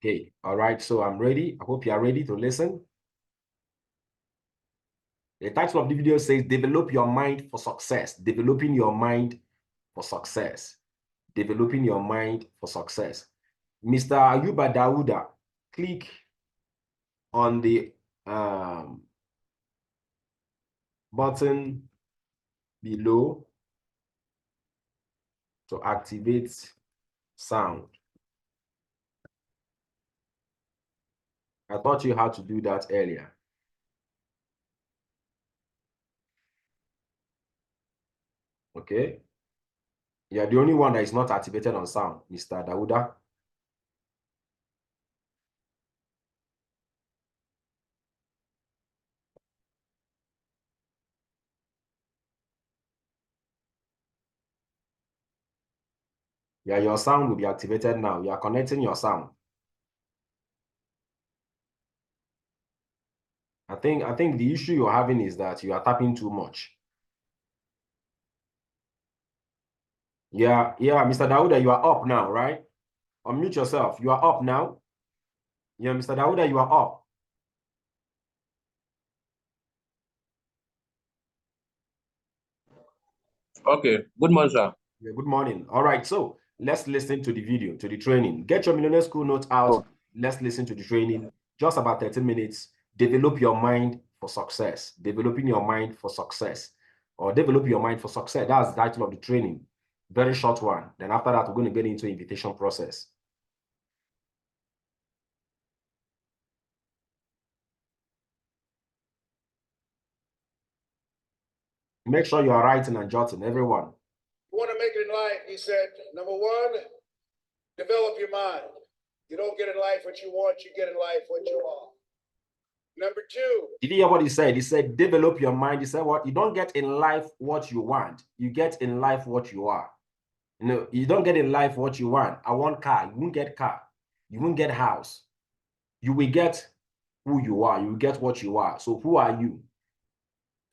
Okay, all right, so I'm ready. I hope you are ready to listen. The title of the video says, Develop Your Mind for Success. Developing your mind for success. Developing your mind for success. Mr. Ayuba Dauda, click on the button below to activate sound. I taught you how to do that earlier. Okay. You're the only one that is not activated on sound, Mr. Dauda. Yeah, your sound will be activated now. You are connecting your sound. I think the issue you're having is that you are tapping too much. Yeah, Mr. Dauda, you are up now, right? Unmute yourself. You are up now. Yeah, Mr. Dauda, you are up. Okay, good morning, sir. Yeah, good morning. All right, so let's listen to the video, to the training. Get your Millionaire School notes out. Let's listen to the training. Just about 30 minutes. Develop your mind for success. Developing your mind for success. Or develop your mind for success. That's the title of the training. Very short one. Then after that, we're going to get into invitation process. Make sure you are writing and jotting, everyone. You want to make it in life, he said, number one, develop your mind. You don't get in life what you want, you get in life what you are. Number two. Did you hear what he said? He said, develop your mind. He said, what? You don't get in life what you want. You get in life what you are. You know, you don't get in life what you want. I want car. You won't get car. You won't get house. You will get who you are. You will get what you are. So who are you?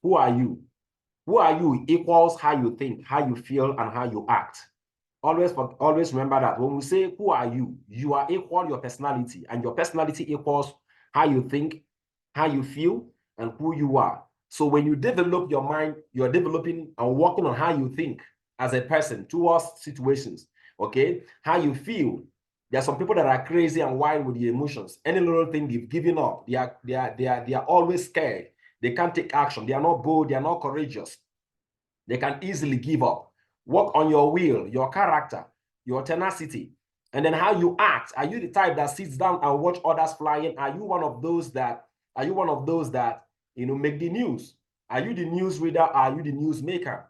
Who are you? Who are you equals how you think, how you feel, and how you act. Always remember that when we say who are you, you are equal your personality, and your personality equals how you think, how you feel, and who you are. So when you develop your mind, you're developing and working on how you think as a person towards situations. Okay, how you feel. There are some people that are crazy and wild with the emotions. Any little thing they've given up. They are always scared. They can't take action. They are not bold. They are not courageous. They can easily give up. Work on your will, your character, your tenacity, and then how you act. Are you the type that sits down and watch others flying? Are you one of those that make the news? Are you the news reader? Are you the news maker?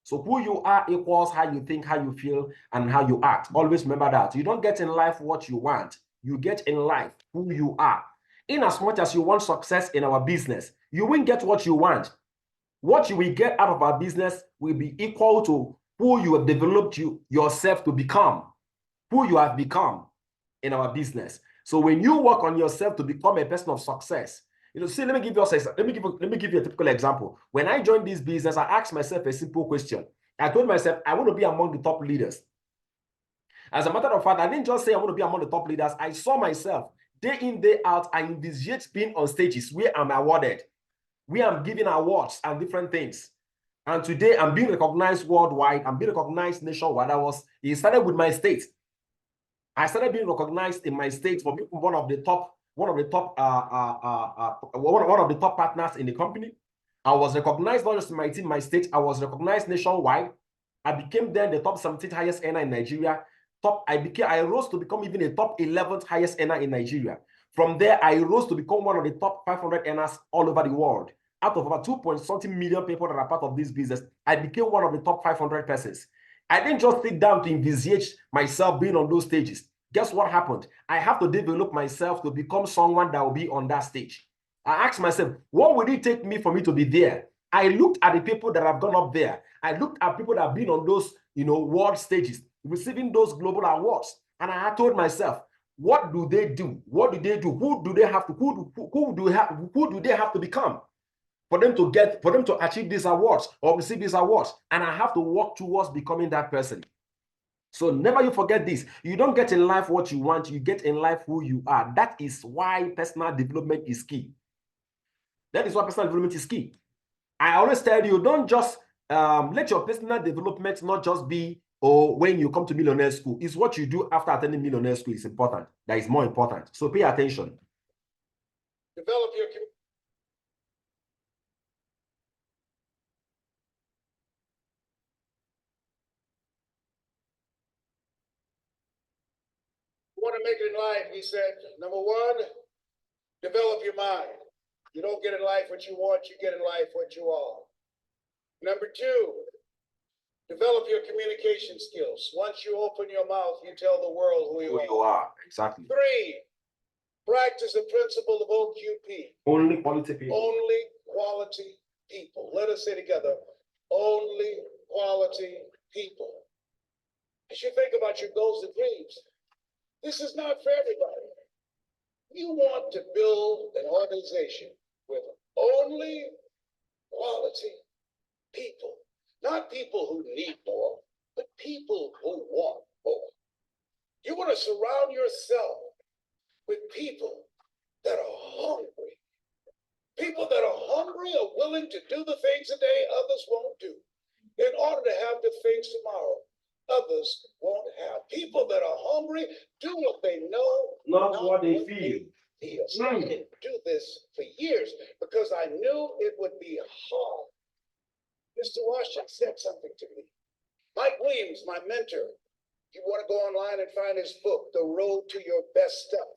So who you are equals how you think, how you feel, and how you act. Always remember that. You don't get in life what you want. You get in life who you are. In as much as you want success in our business, you won't get what you want. What you will get out of our business will be equal to who you have developed yourself to become, who you have become in our business. So when you work on yourself to become a person of success, see, let me give you a typical example. When I joined this business, I asked myself a simple question. I told myself, I want to be among the top leaders. As a matter of fact, I didn't just say I want to be among the top leaders. I saw myself day in, day out. I envisaged being on stages where I'm awarded, where I'm giving awards and different things. And today I'm being recognized worldwide. I'm being recognized nationwide. It started with my state. I started being recognized in my state for being one of the top partners in the company. I was recognized not just in my team, my state. I was recognized nationwide. I became then the top 17th highest earner in Nigeria. I rose to become even a top 11th highest earner in Nigeria. From there, I rose to become one of the top 500 earners all over the world. Out of about 2.something million people that are part of this business, I became one of the top 500 persons. I didn't just sit down to envisage myself being on those stages. Guess what happened? I have to develop myself to become someone that will be on that stage. I asked myself, what would it take me for me to be there? I looked at the people that have gone up there. I looked at people that have been on those, world stages, receiving those global awards. And I told myself, what do they do? What do they do? Who do they have to become for them to achieve these awards or receive these awards? And I have to work towards becoming that person. So never you forget this. You don't get in life what you want, you get in life who you are. That is why personal development is key. That is why personal development is key. I always tell you, don't just let your personal development not just be, oh, when you come to millionaire school. It's what you do after attending millionaire school is important. That is more important. So pay attention. Develop your want to make it in life, he said, number one, develop your mind. You don't get in life what you want, you get in life what you are. Number two, develop your communication skills. Once you open your mouth, you tell the world who you are. Exactly. Three, practice the principle of OQP. Only quality people. Only quality people. Let us say together, only quality people. As you think about your goals and dreams, this is not for everybody. You want to build an organization with only quality people, not people who need more, but people who want more. You want to surround yourself with people that are hungry. People that are hungry are willing to do the things today others won't do in order to have the things tomorrow others won't have. People that are hungry do what they know, Not what they feel. So I didn't do this for years because I knew it would be hard. Mr. Washington said something to me. Mike Williams, my mentor, you want to go online and find his book, The Road to Your Best Stuff.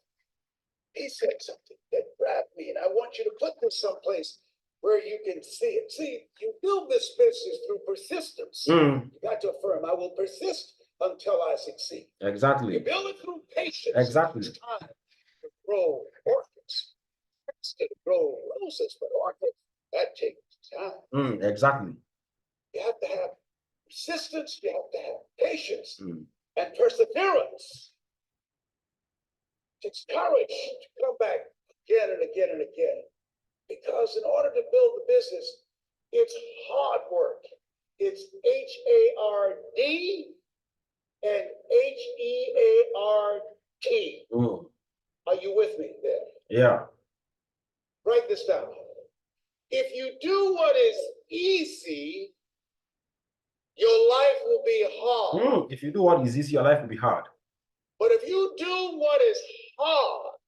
He said something that grabbed me, and I want you to put this someplace where you can see it. See, you build this business through persistence. You got to affirm, I will persist until I succeed. Exactly. You build it through patience. Exactly. It's time to grow orchids. It's to grow roses, but orchids, that takes time. Exactly. You have to have persistence, you have to have patience and perseverance. It's courage to come back again and again and again. Because in order to build the business, it's hard work. It's H-A-R-D and H-E-A-R-T. Are you with me there? Yeah. Write this down. If you do what is easy, your life will be hard. If you do what is easy, your life will be hard. But if you do what is hard,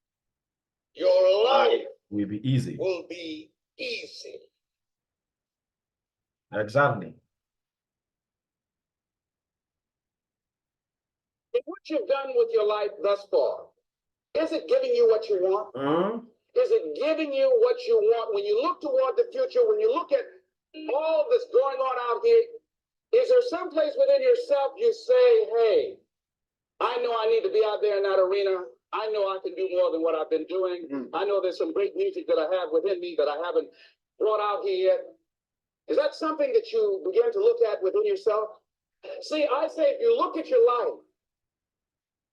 your life will be easy. Will be easy. Exactly. And what you've done with your life thus far, is it giving you what you want? Is it giving you what you want? When you look toward the future, when you look at all that's going on out here, is there some place within yourself you say, hey, I know I need to be out there in that arena. I know I can do more than what I've been doing. I know there's some great music that I have within me that I haven't brought out here yet. Is that something that you begin to look at within yourself? See, I say if you look at your life,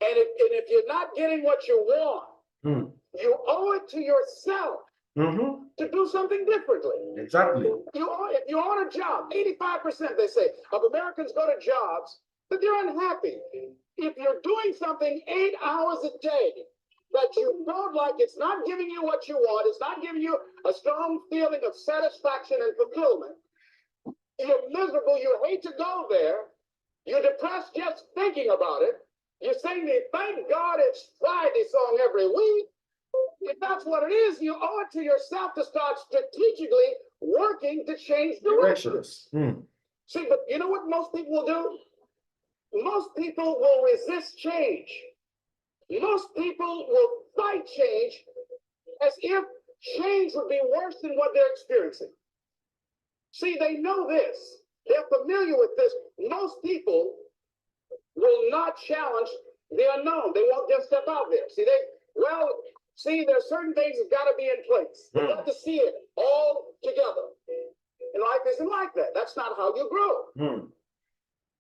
and if you're not getting what you want, you owe it to yourself to do something differently. Exactly. If you're on a job, 85%, they say, of Americans go to jobs that they're unhappy. If you're doing something 8 hours a day that you don't like, it's not giving you what you want, it's not giving you a strong feeling of satisfaction and fulfillment, you're miserable, you hate to go there, you're depressed just thinking about it, you sing the thank God it's Friday song every week. If that's what it is, you owe it to yourself to start strategically working to change directions. See, but you know what most people will do? Most people will resist change. Most people will fight change as if change would be worse than what they're experiencing. See, they know this. They're familiar with this. Most people will not challenge the unknown. They won't just step out there. See, there's certain things that got to be in place. You got to see it all together. And life isn't like that. That's not how you grow.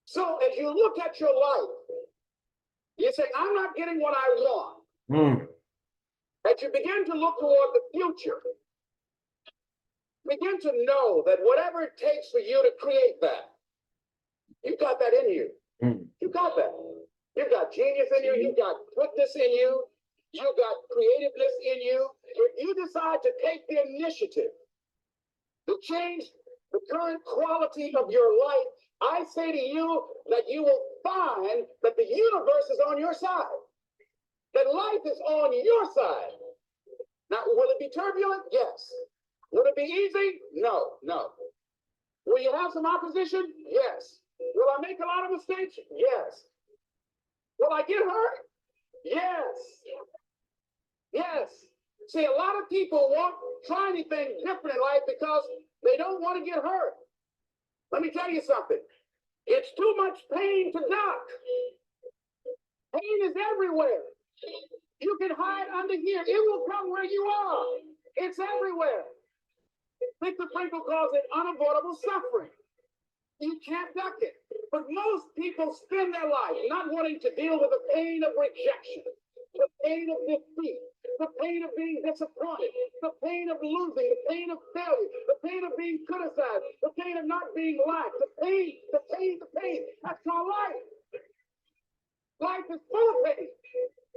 So as you look at your life, you say, I'm not getting what I want. As you begin to look toward the future, begin to know that whatever it takes for you to create that, you've got that in you. You got that. You got genius in you. You got quickness in you. You got creativeness in you. If you decide to take the initiative to change the current quality of your life, I say to you that you will find that the universe is on your side, that life is on your side. Now, will it be turbulent? Yes. Will it be easy? No, no. Will you have some opposition? Yes. Will I make a lot of mistakes? Yes. Will I get hurt? Yes. Yes. See, a lot of people won't try anything different in life because they don't want to get hurt. Let me tell you something. It's too much pain to duck. Pain is everywhere. You can hide under here. It will come where you are. It's everywhere. Victor Frankl calls it unavoidable suffering. You can't duck it. But most people spend their life not wanting to deal with the pain of rejection, the pain of defeat, the pain of being disappointed, the pain of losing, the pain of failure, the pain of being criticized, the pain of not being liked, the pain, the pain, the pain. That's called life. Life is full of pain.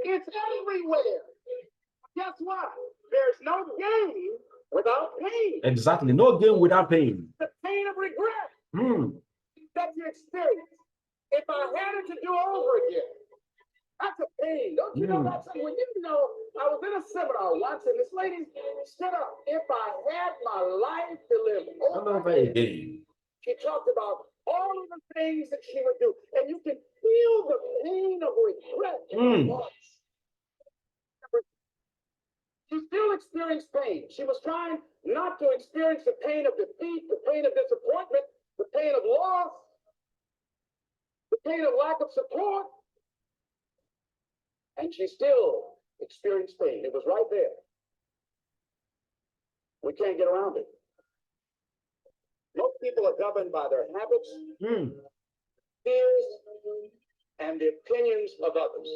It's everywhere. Guess what? There's no gain without pain. Exactly. No gain without pain. The pain of regret that you experience. If I had it to do over again, that's a pain. Don't you know that's something? When you know, I was in a seminar once and this lady stood up. If I had my life to live over again, she talked about all of the things that she would do. And you can feel the pain of regret in her voice. She still experienced pain. She was trying not to experience the pain of defeat, the pain of disappointment, the pain of loss, the pain of lack of support. And she still experienced pain. It was right there. We can't get around it. Most people are governed by their habits, fears, and the opinions of others.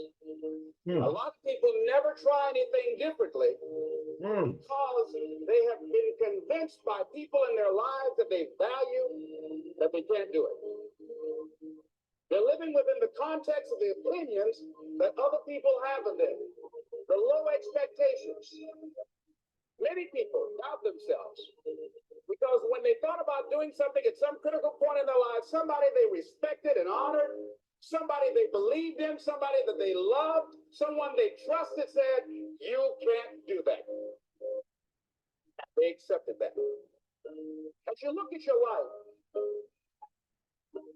A lot of people never try anything differently because they have been convinced by people in their lives that they value that they can't do it. They're living within the context of the opinions that other people have of them, the low expectations. Many people doubt themselves because when they thought about doing something at some critical point in their lives, somebody they respected and honored, somebody they believed in, somebody that they loved, someone they trusted said, you can't do that. They accepted that. As you look at your life,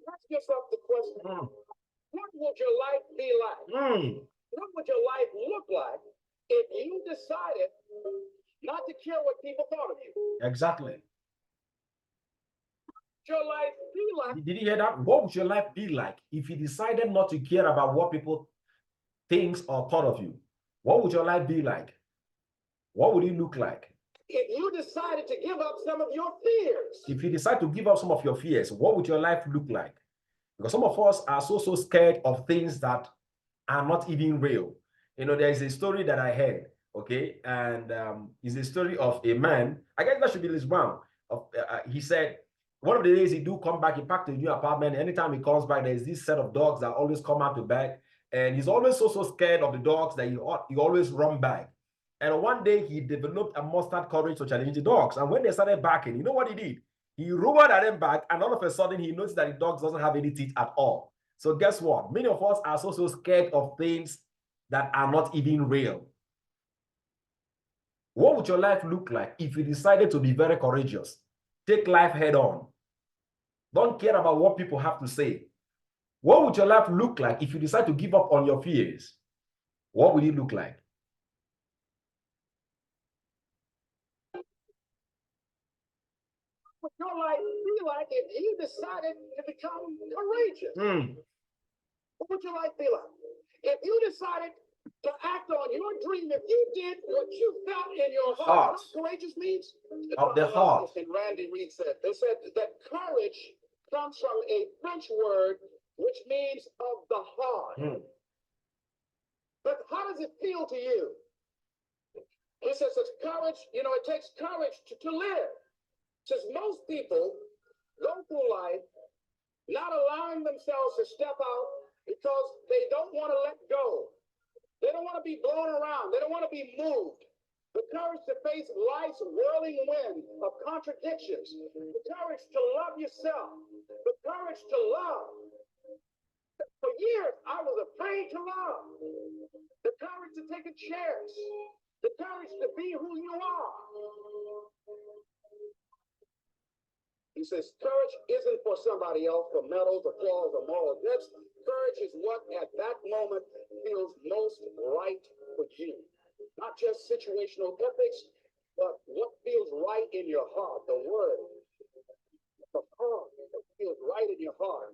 ask yourself the question, what would your life be like? What would your life look like if you decided not to care what people thought of you? Exactly. Your life be like? Did you hear that? What would your life be like if you decided not to care about what people think or thought of you? What would your life be like? What would it look like? If you decided to give up some of your fears. If you decide to give up some of your fears, what would your life look like? Because some of us are so scared of things that are not even real. You know, there is a story that I heard, okay? And it's a story of a man, I guess that should be Liz Brown. He said, one of the days he do come back, he packed a new apartment. Anytime he comes back, there's this set of dogs that always come out the back. And he's always so scared of the dogs that he always run back. And one day he developed a mustard courage to challenge the dogs. And when they started barking, you know what he did? He roared at them back, and all of a sudden he noticed that the dog doesn't have any teeth at all. So guess what? Many of us are so scared of things that are not even real. What would your life look like if you decided to be very courageous? Take life head on. Don't care about what people have to say. What would your life look like if you decide to give up on your fears? What would it look like? What would your life be like if you decided to become courageous? What would your life be like? If you decided to act on your dream, if you did what you felt in your heart, you know what courageous means? Of the heart. And Randy Reed said, they said that courage comes from a French word which means of the heart. But how does it feel to you? He says it's courage, you know, it takes courage to live. Says most people go through life not allowing themselves to step out because they don't want to let go. They don't want to be blown around. They don't want to be moved. The courage to face life's whirling wind of contradictions. The courage to love yourself. The courage to love. For years, I was afraid to love. The courage to take a chance. The courage to be who you are. He says, courage isn't for somebody else, for medals, applause, or moral gifts. Courage is what at that moment feels most right for you. Not just situational ethics, but what feels right in your heart, the word. The heart that feels right in your heart.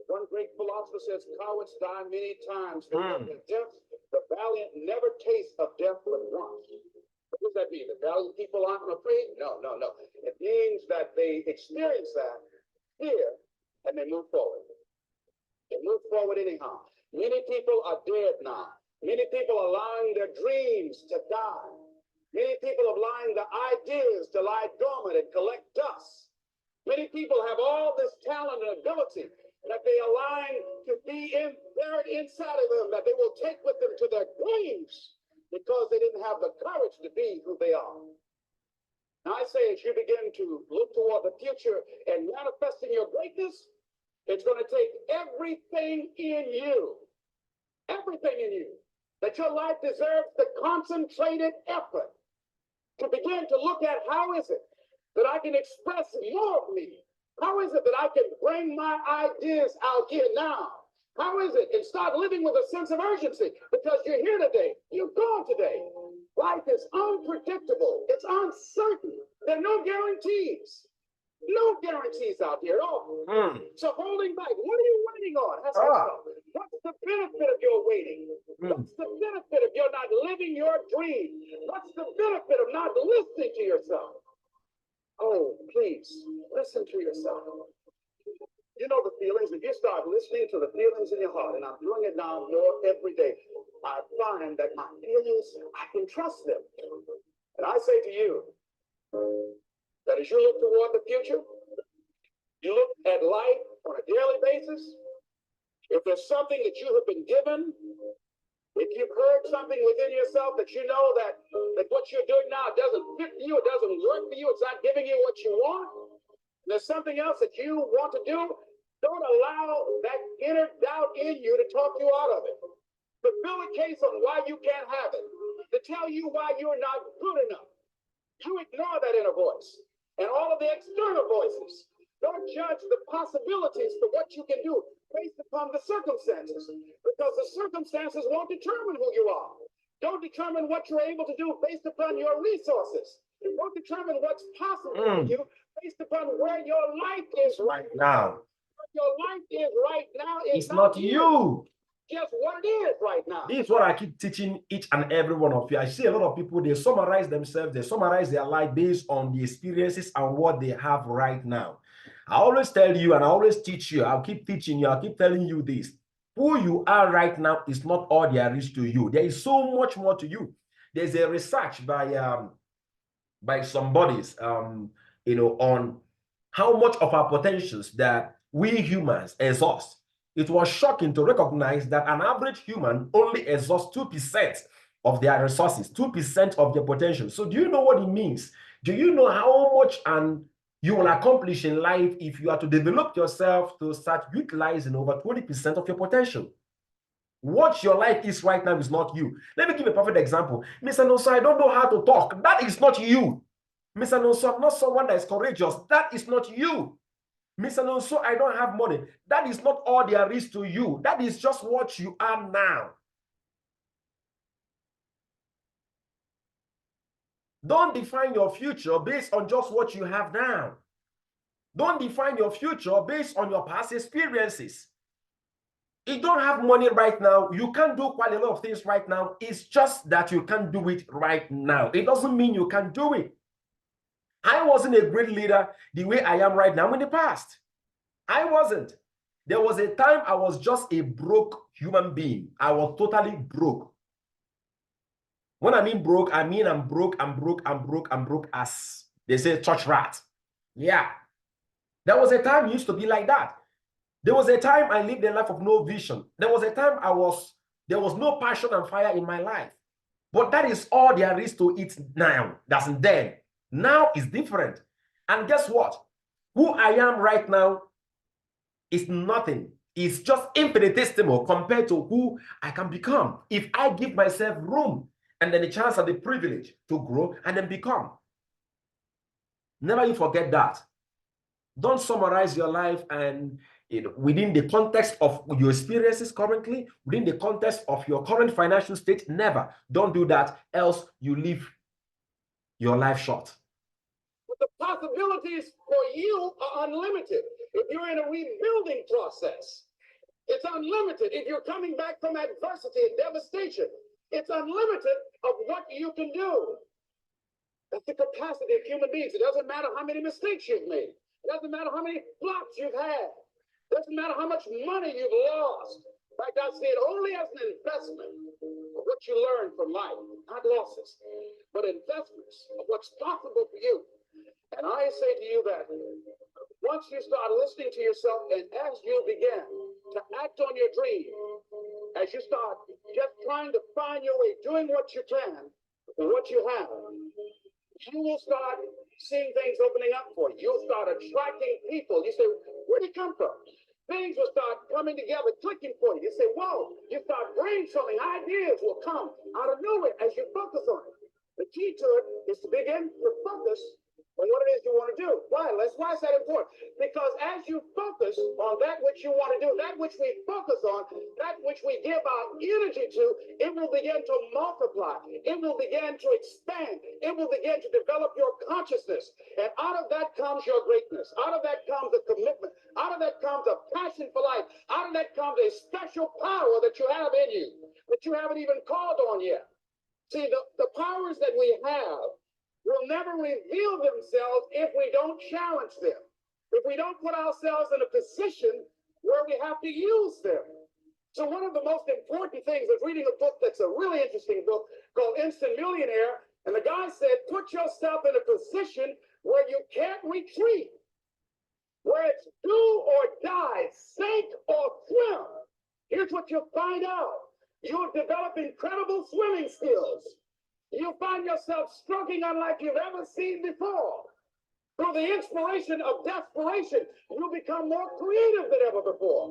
One great philosopher says, cowards die many times. Death, the valiant never taste of death but once. What does that mean? The valiant people aren't afraid? No. It means that they experience that fear and they move forward. They move forward anyhow. Many people are dead now. Many people are allowing their dreams to die. Many people are allowing their ideas to lie dormant and collect dust. Many people have all this talent and ability that they are allowing to be buried inside of them, that they will take with them to their graves because they didn't have the courage to be who they are. Now I say, as you begin to look toward the future and manifesting your greatness, it's going to take everything in you, that your life deserves the concentrated effort to begin to look at how is it that I can express more of me? How is it that I can bring my ideas out here now? How is it? And start living with a sense of urgency because you're here today. You're gone today. Life is unpredictable. It's uncertain. There are no guarantees. No guarantees out here at all. So holding back, what are you waiting on? What's the benefit of your waiting? What's the benefit of your not living your dream? What's the benefit of not listening to yourself? Oh, please, listen to yourself. You know the feelings. If you start listening to the feelings in your heart, and I'm doing it now more every day, I find that my feelings, I can trust them. And I say to you, that as you look toward the future, you look at life on a daily basis, if there's something that you have been given, if you've heard something within yourself that you know that what you're doing now doesn't fit you, it doesn't work for you, it's not giving you what you want, there's something else that you want to do, don't allow that inner doubt in you to talk you out of it. To build a case on why you can't have it, to tell you why you're not good enough. You ignore that inner voice and all of the external voices. Don't judge the possibilities for what you can do based upon the circumstances, because the circumstances won't determine who you are. Don't determine what you're able to do based upon your resources. Don't determine what's possible for you based upon where your life is right now. What your life is right now is not you. Just what it is right now. This is what I keep teaching each and every one of you. I see a lot of people, they summarize themselves, they summarize their life based on the experiences and what they have right now. I always tell you and I always teach you, I'll keep teaching you, I'll keep telling you this. Who you are right now is not all there is to you. There is so much more to you. There's a research by some bodies, on how much of our potentials that we humans exhaust. It was shocking to recognize that an average human only exhausts 2% of their resources, 2% of their potential. So do you know what it means? Do you know how much you will accomplish in life if you are to develop yourself to start utilizing over 20% of your potential? What your life is right now is not you. Let me give a perfect example. Mr. Nonso, I don't know how to talk. That is not you. Mr. Nonso, I'm not someone that is courageous. That is not you. Mr. Nonso, I don't have money. That is not all there is to you. That is just what you are now. Don't define your future based on just what you have now. Don't define your future based on your past experiences. If you don't have money right now, you can't do quite a lot of things right now. It's just that you can't do it right now. It doesn't mean you can't do it. I wasn't a great leader the way I am right now in the past. I wasn't. There was a time I was just a broke human being. I was totally broke. When I mean broke, I mean I'm broke as they say church rat. Yeah. There was a time it used to be like that. There was a time I lived a life of no vision. There was a time there was no passion and fire in my life. But that is all there is to it now. That's then. Now is different. And guess what? Who I am right now is nothing. It's just infinitesimal compared to who I can become if I give myself room and then the chance and the privilege to grow and then become. Never you forget that. Don't summarize your life and within the context of your experiences currently, within the context of your current financial state. Never. Don't do that, else you leave your life short. But the possibilities for you are unlimited. If you're in a rebuilding process, it's unlimited. If you're coming back from adversity and devastation, it's unlimited of what you can do. That's the capacity of human beings. It doesn't matter how many mistakes you've made. It doesn't matter how many flops you've had. It doesn't matter how much money you've lost. In fact, I see it only as an investment of what you learn from life, not losses, but investments of what's possible for you. And I say to you that once you start listening to yourself and as you begin to act on your dream, as you start just trying to find your way, doing what you can with what you have, you will start seeing things opening up for you. You'll start attracting people. You say, where'd it come from? Things will start coming together, clicking for you. You say, whoa, you start brainstorming. Ideas will come out of nowhere as you focus on it. The key to it is to begin to focus on what it is you want to do. Why is that important? Because as you focus on that which you want to do, that which we focus on, that which we give our energy to, it will begin to multiply. It will begin to expand. It will begin to develop your consciousness. And out of that comes your greatness. Out of that comes a commitment. Out of that comes a passion for life. Out of that comes a special power that you have in you that you haven't even called on yet. See, the powers that we have will never reveal themselves if we don't challenge them, if we don't put ourselves in a position where we have to use them. So one of the most important things is reading a book that's a really interesting book called Instant Millionaire. And the guy said, put yourself in a position where you can't retreat, where it's do or die, sink or swim. Here's what you'll find out. You'll develop incredible swimming skills. You'll find yourself stroking unlike you've ever seen before. Through the inspiration of desperation, you'll become more creative than ever before.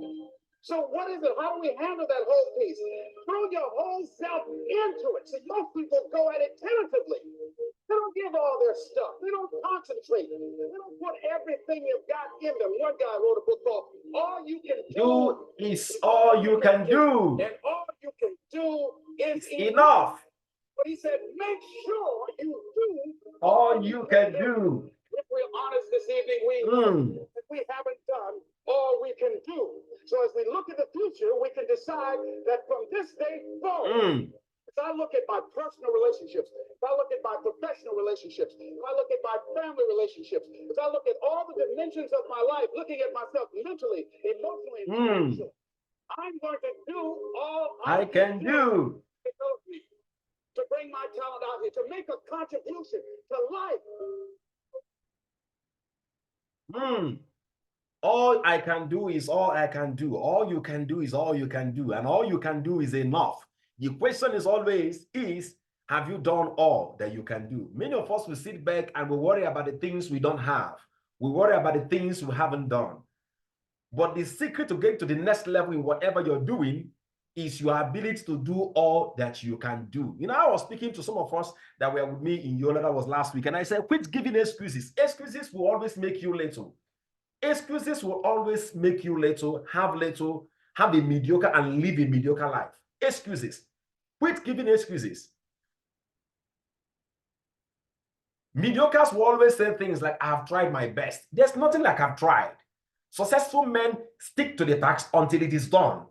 So what is it? How do we handle that whole piece? Throw your whole self into it. See, most people go at it tentatively. They don't give all their stuff. They don't concentrate. They don't put everything you've got in them. One guy wrote a book called All You Can Do Is All You Can Do. And all you can do is Enough. But he said, make sure you do all you can do. If we're honest this evening, we haven't done all we can do. So as we look at the future, we can decide that from this day forward, as I look at my personal relationships, if I look at my professional relationships, if I look at my family relationships, if I look at all the dimensions of my life, looking at myself mentally, emotionally, and spiritually, I'm going to do all I can do. To bring my talent out here, to make a contribution to life. All I can do is all I can do. All you can do is all you can do. And all you can do is enough. The question is always, have you done all that you can do? Many of us will sit back and we worry about the things we don't have. We worry about the things we haven't done. But the secret to get to the next level in whatever you're doing is your ability to do all that you can do. You know, I was speaking to some of us that were with me in Yola, that was last week, and I said, quit giving excuses. Excuses will always make you little. Excuses will always make you little, have a mediocre, and live a mediocre life. Excuses. Quit giving excuses. Mediocres will always say things like, I have tried my best. There's nothing like I've tried. Successful men stick to the task until it is done.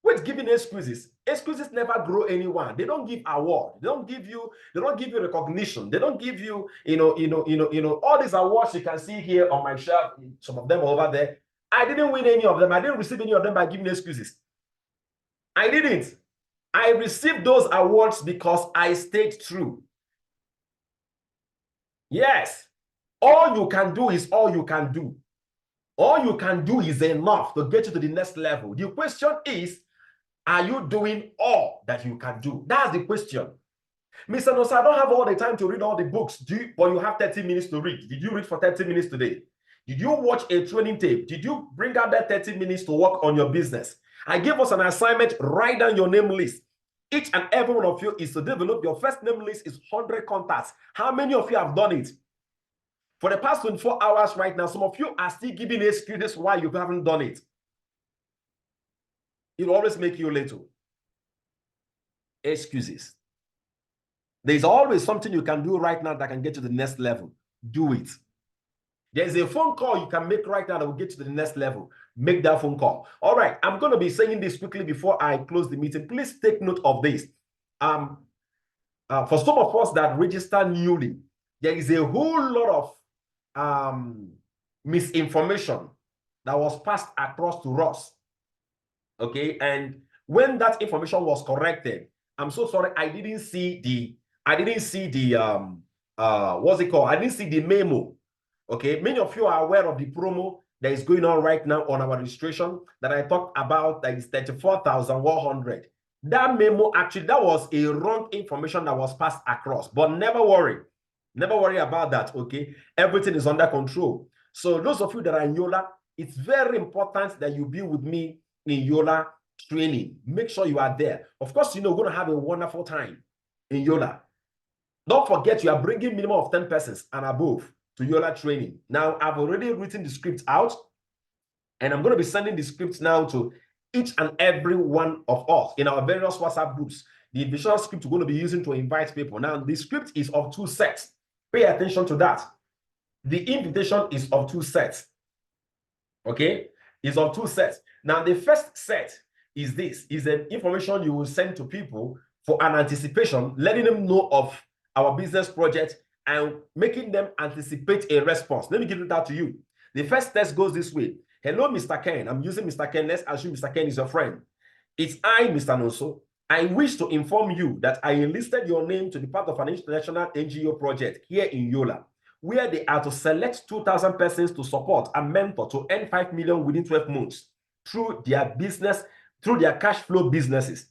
Quit giving excuses. Excuses never grow anyone. They don't give award. They don't give you recognition. They don't give you, all these awards you can see here on my shelf. Some of them are over there. I didn't win any of them. I didn't receive any of them by giving excuses. I didn't. I received those awards because I stayed true. Yes. All you can do is all you can do. All you can do is enough to get you to the next level. The question is, are you doing all that you can do? That's the question. Mr. Nosa, I don't have all the time to read all the books. But you have 30 minutes to read. Did you read for 30 minutes today? Did you watch a training tape? Did you bring out that 30 minutes to work on your business? I gave us an assignment. Write down your name list. Each and every one of you is to develop your first name list is 100 contacts. How many of you have done it? For the past 24 hours right now, some of you are still giving excuses why you haven't done it. It will always make you little. Excuses. There's always something you can do right now that can get you to the next level. Do it. There's a phone call you can make right now that will get you to the next level. Make that phone call. All right, I'm going to be saying this quickly before I close the meeting. Please take note of this. For some of us that register newly, there is a whole lot of misinformation that was passed across to us. Okay, and when that information was corrected, I'm so sorry, I didn't see the what's it called? I didn't see the memo. Okay, many of you are aware of the promo that is going on right now on our registration that I talked about, that is 34,100. That memo, actually, that was a wrong information that was passed across, but never worry about that. Okay, everything is under control. So those of you that are in Yola, it's very important that you be with me in Yola training. Make sure you are there. Of course, you know, we're going to have a wonderful time in Yola. Don't forget, you are bringing minimum of 10 persons and above to Yola training. Now, I've already written the script out, and I'm going to be sending the script now to each and every one of us in our various WhatsApp groups. The visual script we're going to be using to invite people. Now, the script is of 2 sets. Pay attention to that. The invitation is of 2 sets. Okay? It's of 2 sets. Now, the first set is this, is an information you will send to people for an anticipation, letting them know of our business project and making them anticipate a response. Let me give it out to you. The first test goes this way. Hello, Mr. Ken. I'm using Mr. Ken. Let's assume Mr. Ken is your friend. It's I, Mr. Nonso. I wish to inform you that I enlisted your name to be part of an international NGO project here in Yola, where they are to select 2,000 persons to support and mentor to earn 5 million within 12 months through their business, through their cash flow businesses.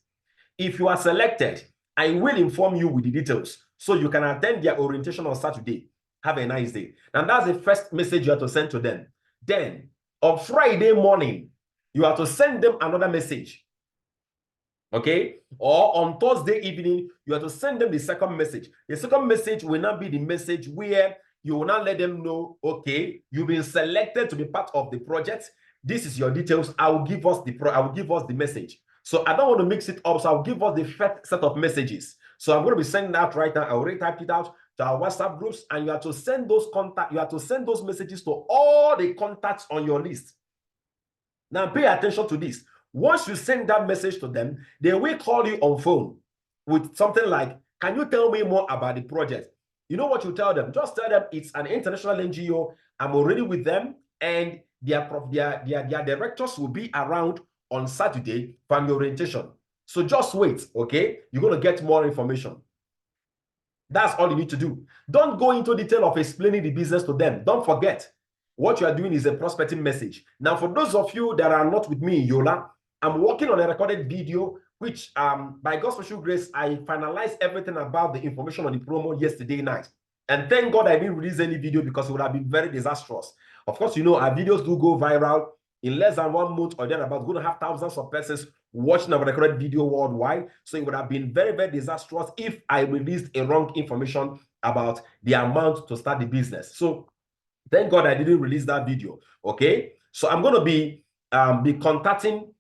If you are selected, I will inform you with the details so you can attend their orientation on Saturday. Have a nice day. And that's the first message you have to send to them. Then, on Friday morning, you have to send them another message. Okay? Or on Thursday evening, you have to send them the second message. The second message will not be the message where you will not let them know, okay, you've been selected to be part of the project. This is your details. I will give us the message. So I don't want to mix it up. So I'll give us the first set of messages. So I'm going to be sending that right now. I already typed it out to our WhatsApp groups, and you have to send those contacts. You have to send those messages to all the contacts on your list. Now pay attention to this. Once you send that message to them, they will call you on phone with something like, "Can you tell me more about the project?" You know what you tell them? Just tell them it's an international NGO. I'm already with them, and their directors will be around on Saturday for an orientation. So just wait, okay? You're going to get more information. That's all you need to do. Don't go into detail of explaining the business to them. Don't forget, what you are doing is a prospecting message. Now, for those of you that are not with me in Yola, I'm working on a recorded video, which by God's special grace, I finalized everything about the information on the promo yesterday night. And thank God I didn't release any video because it would have been very disastrous. Of course, you know, our videos do go viral. In less than 1 month or thereabouts, we're going to have thousands of persons watching our recorded video worldwide. So it would have been very, very disastrous if I released a wrong information about the amount to start the business. So thank God I didn't release that video. Okay. So I'm going to be contacting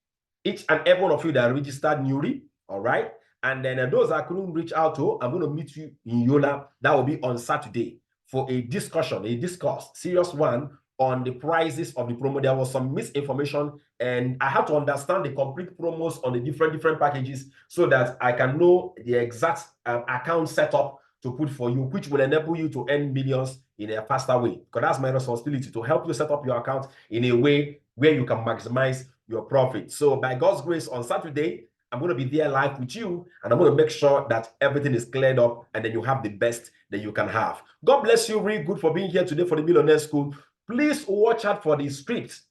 each and every one of you that are registered newly. All right. And then those I couldn't reach out to, I'm going to meet you in Yola. That will be on Saturday for a discussion, a discourse, serious one, on the prices of the promo. There was some misinformation, and I have to understand the complete promos on the different packages so that I can know the exact account setup to put for you, which will enable you to earn millions in a faster way. Because that's my responsibility, to help you set up your account in a way where you can maximize your profit. So by God's grace, on Saturday, I'm going to be there live with you, and I'm going to make sure that everything is cleared up, and then you have the best that you can have. God bless you. Really good for being here today for the Millionaire School. Please watch out for the scripts.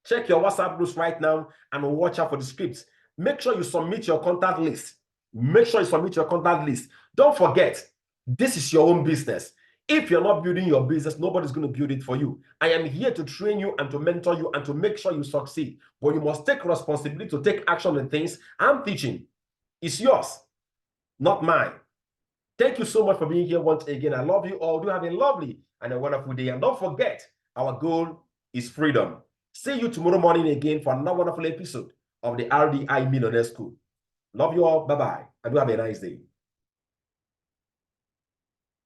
Check your WhatsApp groups right now and watch out for the scripts. Make sure you submit your contact list. Make sure you submit your contact list. Don't forget, this is your own business. If you're not building your business, nobody's going to build it for you. I am here to train you and to mentor you and to make sure you succeed. But you must take responsibility to take action on things I'm teaching. It's yours, not mine. Thank you so much for being here once again. I love you all. Do have a lovely and a wonderful day. And don't forget, our goal is freedom. See you tomorrow morning again for another wonderful episode of the RDI Millionaire School. Love you all. Bye-bye. And do have a nice day.